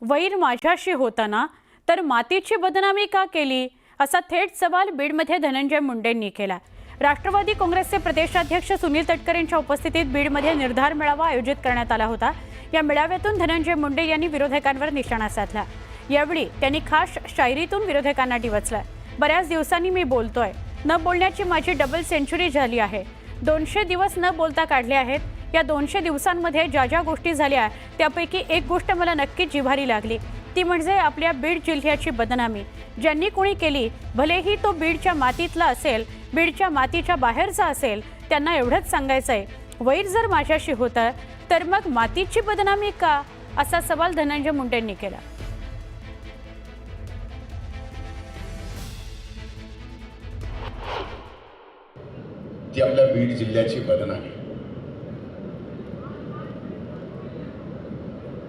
वैर माझ्याशी होताना तर मातीची बदनामी का केली, असा थेट सवाल बीडमध्ये धनंजय मुंडेंनी केला। राष्ट्रवादी काँग्रेसचे प्रदेशाध्यक्ष सुनील तटकरे यांच्या उपस्थितीत बीडमध्ये निर्धार मेळावा आयोजित करण्यात आला होता। या मेळाव्यातून धनंजय मुंडे यांनी विरोधकांवर निशाणा साधला। यावेळी त्यांनी खास शायरीतून विरोधकांना डिवचलं। बऱ्याच दिवसांनी मी बोलतोय, न बोलण्याची माझी डबल सेंचुरी झाली आहे। 200 दिवस न बोलता काढले आहेत। या 200 दिवसांमध्ये ज्या ज्या गोष्टी झाल्या त्यापैकी एक गोष्ट मला नक्कीच जिव्हारी लागली, ती म्हणजे आपल्या बीड जिल्ह्याची बदनामी। ज्यांनी कोणी केली, भलेही तो बीडच्या मातीतला असेल, बीडच्या मातीच्या बाहेरचा असेल, त्यांना एवढंच सांगायचंय, वैर जर माझ्याशी होतं तर मग मातीची बदनामी का, असा सवाल धनंजय मुंडेंनी केला। ती आपल्या बीड जिल्ह्याची बदनामी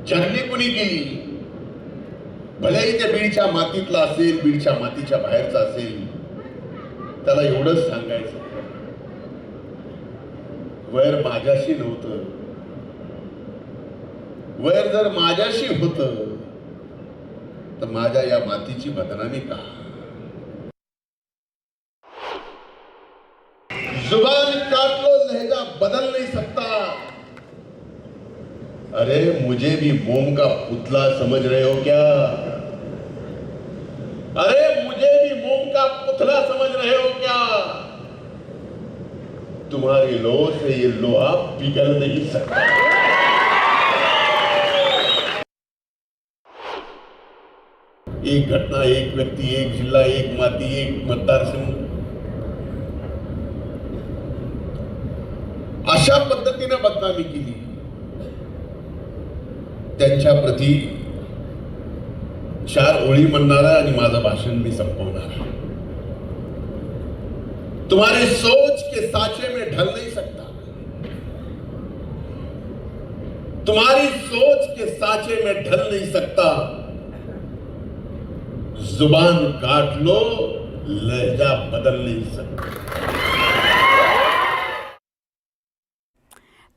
ज्यांनी कुणी केली, भलेही ते बीडच्या मातीतला असेल, बीडच्या मातीच्या बाहेरचा असेल, त्याला एवढंच सांगायचं, वैर माझ्याशी नव्हतं। वैर जर माझ्याशी होतं तर माझ्या या मातीची बदनामी का। जुबान काट लो, लहजा बदल नहीं सकता। अरे मुझे भी मोम का पुतला समझ रहे हो क्या? अरे मुझे भी मोम का पुतला समझ रहे हो क्या? तुम्हारी लोह से ये लोहा पिघल नहीं सकता। एक घटना, एक व्यक्ति, एक जिल्हा, एक माती, एक मतदारसंघ, अशा पद्धतीने बदनामी केली। त्यांच्या प्रती 4 ओळी म्हणणारा आणि माझं भाषण मी संपवणार। तुम्हारी सोच के साचे में ढल नहीं सकता। तुम्हारी सोच के साचे में ढल नहीं सकता। जुबान काट लो, लहजा बदल नहीं सकता।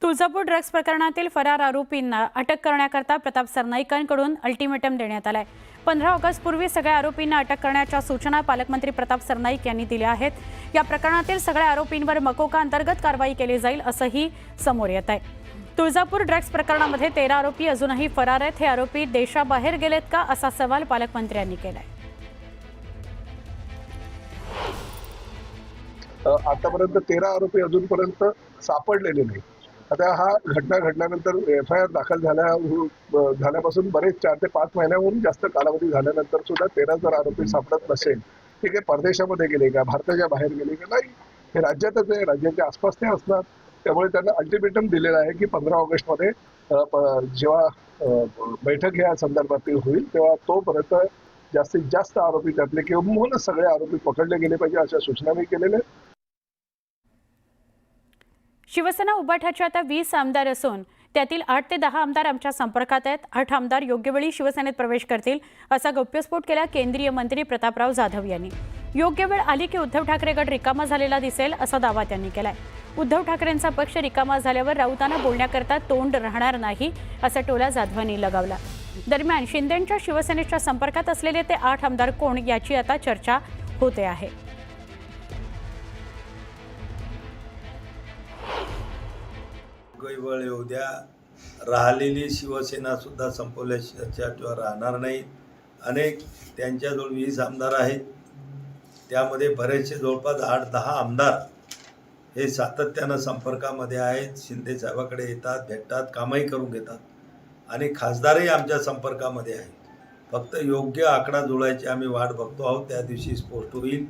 तुळजापूर ड्रग्ज प्रकरणातील फरार आरोपींना अटक करण्याकरता प्रताप सरनाईकांकडून अल्टिमेटम देण्यात आलाय। 15 ऑगस्ट पूर्वी सगळ्या आरोपींना अटक करण्याच्या सूचना पालकमंत्री प्रताप सरनाईक यांनी दिल्या आहेत। या प्रकरणातील सगळ्या आरोपींवर मकोका अंतर्गत कारवाई केली जाईल असंही समोर येत आहे। तुळजापूर ड्रग्ज प्रकरणामध्ये 13 आरोपी अजूनही फरार आहेत। हे आरोपी देशाबाहेर गेलेत का, असा सवाल पालकमंत्र्यांनी केलाय। आतापर्यंत 13 आरोपी अजूनपर्यंत सापडलेले नाही। आता हा घटना घडल्यानंतर FIR दाखल झाल्यापासून बरेच 4 ते 5 महिन्याहून जास्त कालावधी झाल्यानंतर सुद्धा 13 जर आरोपी सापडत नसेल, ते काही परदेशामध्ये गेले का, भारताच्या बाहेर गेले का, नाही, हे राज्यातच आहे, राज्याच्या आसपास ते असणार। त्यामुळे त्यांना अल्टिमेटम दिलेला आहे की 15 ऑगस्टमध्ये जेव्हा बैठक या संदर्भात होईल तेव्हा तोपर्यंत जास्तीत जास्त आरोपी त्यातले किंवा सगळे आरोपी पकडले गेले पाहिजे, अशा सूचना मी केलेल्या आहेत। शिवसेना उभाठाचे आता 20 आमदार असून त्यातील 8 ते 10 आमदार आमच्या संपर्कात आहेत। 8 आमदार योग्य वेळी शिवसेनेत प्रवेश करतील, असा गौप्यस्फोट केला केंद्रीय मंत्री प्रतापराव जाधव यांनी। योग्य वेळ आली की उद्धव ठाकरे गट रिकामा झालेला दिसेल, असा दावा त्यांनी केलाय। उद्धव ठाकरेंचा पक्ष रिकामा झाल्यावर राऊतांना बोलण्याकरता तोंड राहणार नाही, असा टोला जाधवांनी लगावला। दरम्यान शिंदेंच्या शिवसेनेच्या संपर्कात असलेले ते 8 आमदार कोण, याची आता चर्चा होते आहे। वेळ येऊ द्या, राहिलेली शिवसेना सुद्धा संपवल्याशिवाय राहणार नाही। अनेक त्यांच्याजवळ 20 आमदार आहेत, त्यामध्ये बरेचसे जवळपास 8-10 आमदार हे सातत्यानं संपर्कामध्ये आहेत। शिंदे साहेबाकडे येतात, भेटतात, कामही करून घेतात आणि खासदारही आमच्या संपर्कामध्ये आहेत। फक्त योग्य आकडा जुळायची आम्ही वाट बघतो आहोत। त्या दिवशी स्पष्ट होईल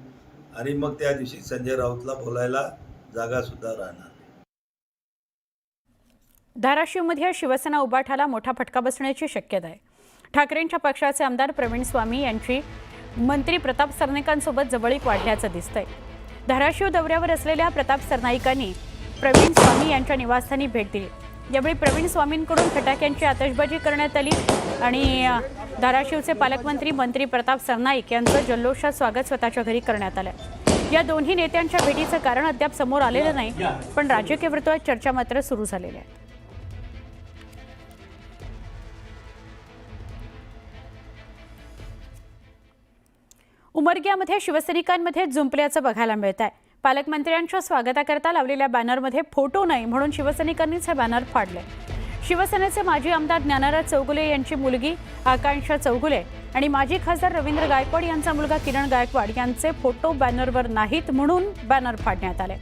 आणि मग त्या दिवशी संजय राऊतला बोलायला जागासुद्धा राहणार। धाराशिवमध्ये शिवसेना उभाठाला मोठा फटका बसण्याची शक्यता आहे। ठाकरेंच्या पक्षाचे आमदार प्रवीण स्वामी यांची मंत्री प्रताप सरनाईकांसोबत जवळीक वाढल्याचं दिसतंय। धाराशिव दौऱ्यावर असलेल्या प्रताप सरनाईकांनी प्रवीण स्वामी यांच्या निवासस्थानी भेट दिली। यावेळी प्रवीण स्वामींकडून फटाक्यांची आतषबाजी करण्यात आली आणि धाराशिवचे पालकमंत्री मंत्री प्रताप सरनाईक यांचं जल्लोषात स्वागत स्वतःच्या घरी करण्यात आलं। या दोन्ही नेत्यांच्या भेटीचं कारण अद्याप समोर आलेलं नाही, पण राजकीय वर्तुळात चर्चा मात्र सुरू झालेल्या आहेत। उमरग्यामध्ये शिवसैनिकांमध्ये जुंपल्याचं बघायला मिळत आहे. पालकमंत्र्यांच्या स्वागताकरता लावलेल्या बॅनरमध्ये फोटो नाही म्हणून शिवसैनिकांनीच हे बॅनर फाडले. शिवसेनेचे माजी आमदार ज्ञानराज चौगुले यांची मुलगी आकांक्षा चौगुले आणि माजी खासदार रवींद्र गायकवाड यांचा मुलगा किरण गायकवाड यांचे फोटो बॅनरवर नाहीत म्हणून बॅनर फाडण्यात आले.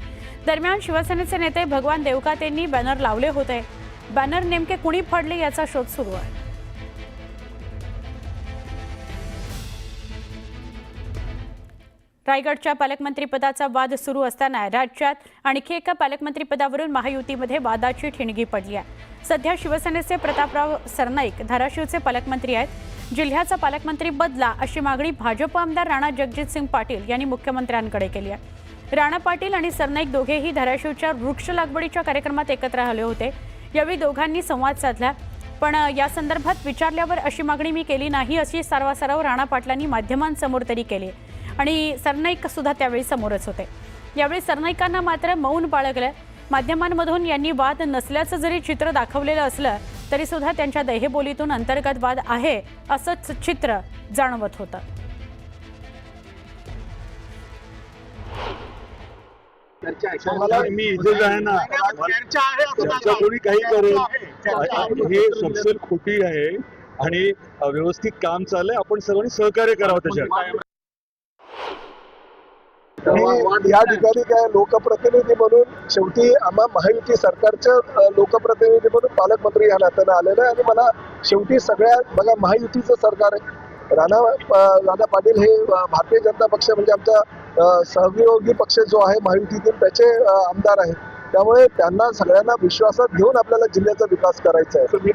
दरम्यान शिवसेनेचे नेते भगवान देवकातेंनी बॅनर लावले होते. बॅनर नेमके कुणी फाडले याचा शोध सुरू आहे. रायगडच्या पालकमंत्रीपदाचा वाद सुरू असताना राज्यात आणखी एका पालकमंत्रीपदावरून महायुतीमध्ये वादाची ठिणगी पडली आहे. सध्या शिवसेनेचे प्रतापराव सरनाईक धाराशिवचे पालकमंत्री आहेत. जिल्ह्याचा पालकमंत्री बदला अशी मागणी भाजप आमदार राणा जगजितसिंग पाटील यांनी मुख्यमंत्र्यांकडे केली आहे. राणा पाटील आणि सरनाईक दोघेही धाराशिवच्या वृक्ष लागवडीच्या कार्यक्रमात एकत्र आले होते. यावेळी दोघांनी संवाद साधला, पण या संदर्भात विचारल्यावर अशी मागणी मी केली नाही अशी सारवासारव राणा पाटलांनी माध्यमांसमोर तरी केली आणि सरनाईक सुद्धा त्यावेळी समोरच होते. यावेळी सरनाईकांना मात्र मौन बाळगलं. माध्यमांमधून यांनी वाद नसल्याचं जरी चित्र दाखवलेलं असलं तरी सुद्धा त्यांच्या देहबोलीतून अंतर्गत वाद आहे असंच चित्र जाणवत होतं. मला मी इथेच आहे ना, चर्चा कोणी काही करेल, हे सपशेल खोटी आहे आणि व्यवस्थित काम चाललंय. आपण सर्वांनी सहकार्य करावं त्याच्यात. या ठिकाणी काय लोकप्रतिनिधी म्हणून शेवटी आम्हा महायुती सरकारच्या लोकप्रतिनिधी म्हणून पालकमंत्री या नात्यानं आलेलं आहे आणि मला शेवटी सगळ्या बघा महायुतीचं सरकार आहे. राणा पाटील हे भारतीय जनता पक्ष म्हणजे आमचा सहयोगी पक्ष जो आहे महायुतीतील त्याचे आमदार आहेत. त्यामुळे त्यांना सगळ्यांना विश्वासात घेऊन आपल्याला जिल्ह्याचा विकास करायचा आहे.